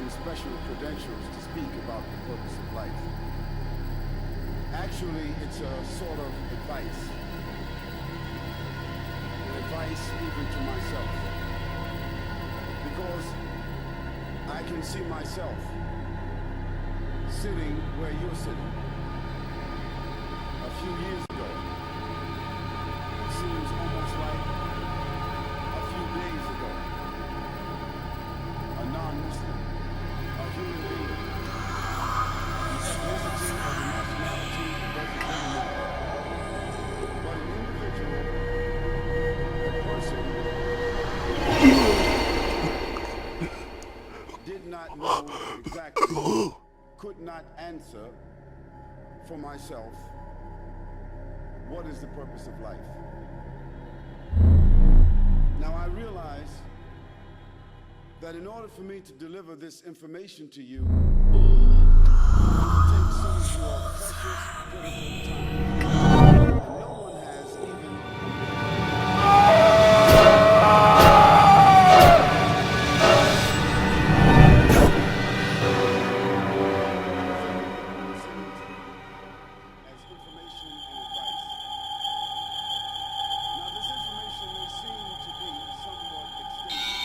any special credentials to speak about the purpose of life. Actually, it's a sort of advice. An advice even to myself. Because I can see myself sitting where you're sitting. A few years ago, it seems almost like a few days ago, a non-Muslim, a human being, ethnicity or the nationality doesn't really matter. But an individual, a person, did not know exactly, could not answer for myself, what is the purpose of life? Now I realize that in order for me to deliver this information to you, it will take some of your precious, critical time. And no one has even as information and advice. Now this information may seem to be somewhat extensive,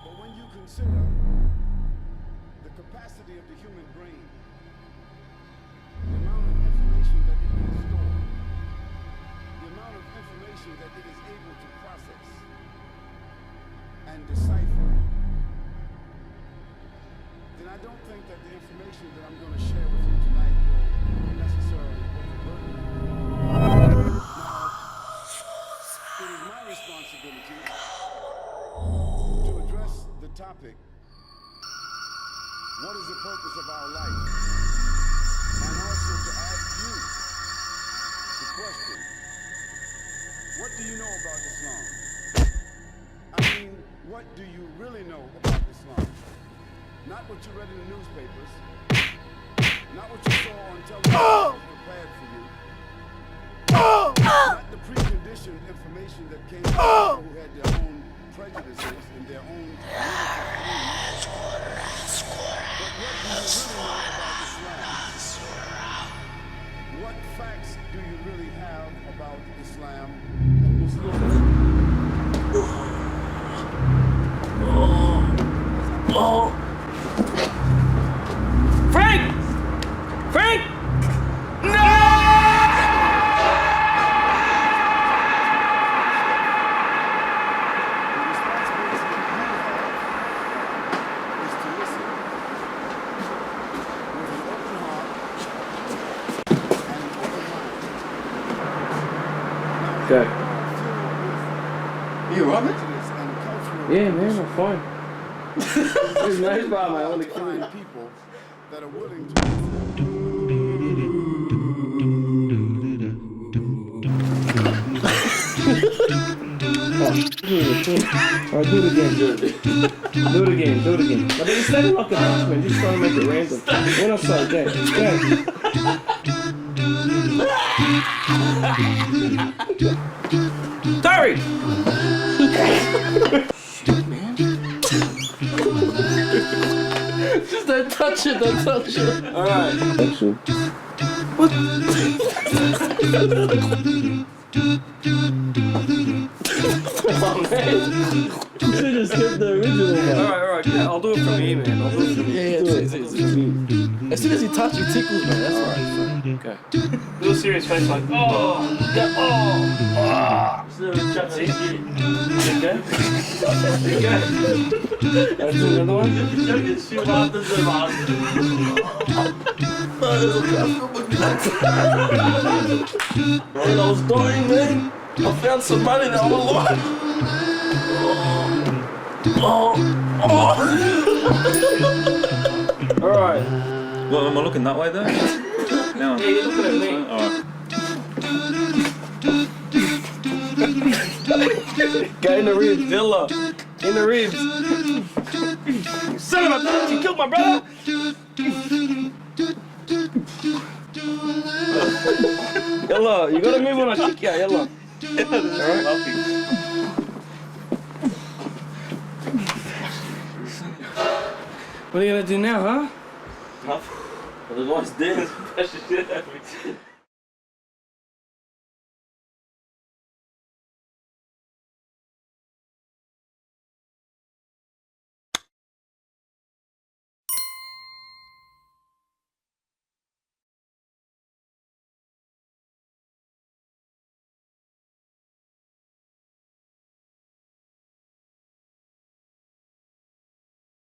but when you consider the capacity of the human brain, the amount of information that it can store, the amount of information that it is able to process and decipher, then I don't think that the information that I'm going to share with you tonight will necessarily overburden you. Now, it is my responsibility to address the topic, what is the purpose of our life? And also to ask you the question, what do you know about Islam? I mean, what do you really know about Islam? Not what you read in the newspapers, not what you saw on television that was prepared for you, not the preconditioned information that came from people who had their own prejudices and their own religious beliefs. But what do you really know about Islam? What facts do you really have about Islam and Muslims? Frank! Frank! No! The responsibility that you have is to listen with an open heart and an open mind. Okay. You alright, man? Prejudice and cultural Yeah, man, I'm fine. It's nice by my only find kid. people that are willing to Alright, do it again. Do it again. But then instead of like a box, man, just try to make it random. When I say that, Terry! Shit, man. Just don't touch it. Alright. What? Oh, man. You should just skip the original one. Alright, yeah, I'll do it from here, man. As soon as you touch, it tickles, man. That's right. Okay. Do a serious face like, oh! That's it. Okay? Let's do another one. Man, I was dying, man. I found some money that I would like. Alright. Well, am I looking that way though? No. Yeah, you're looking at me. Alright. Got in the ribs, Dilla. In the ribs. Son of a bitch, you killed my brother! Yalla, you gotta move when I kick you, yalla. Alright? What are you gonna do now, huh? Nothing. Otherwise, Dan's precious shit at me.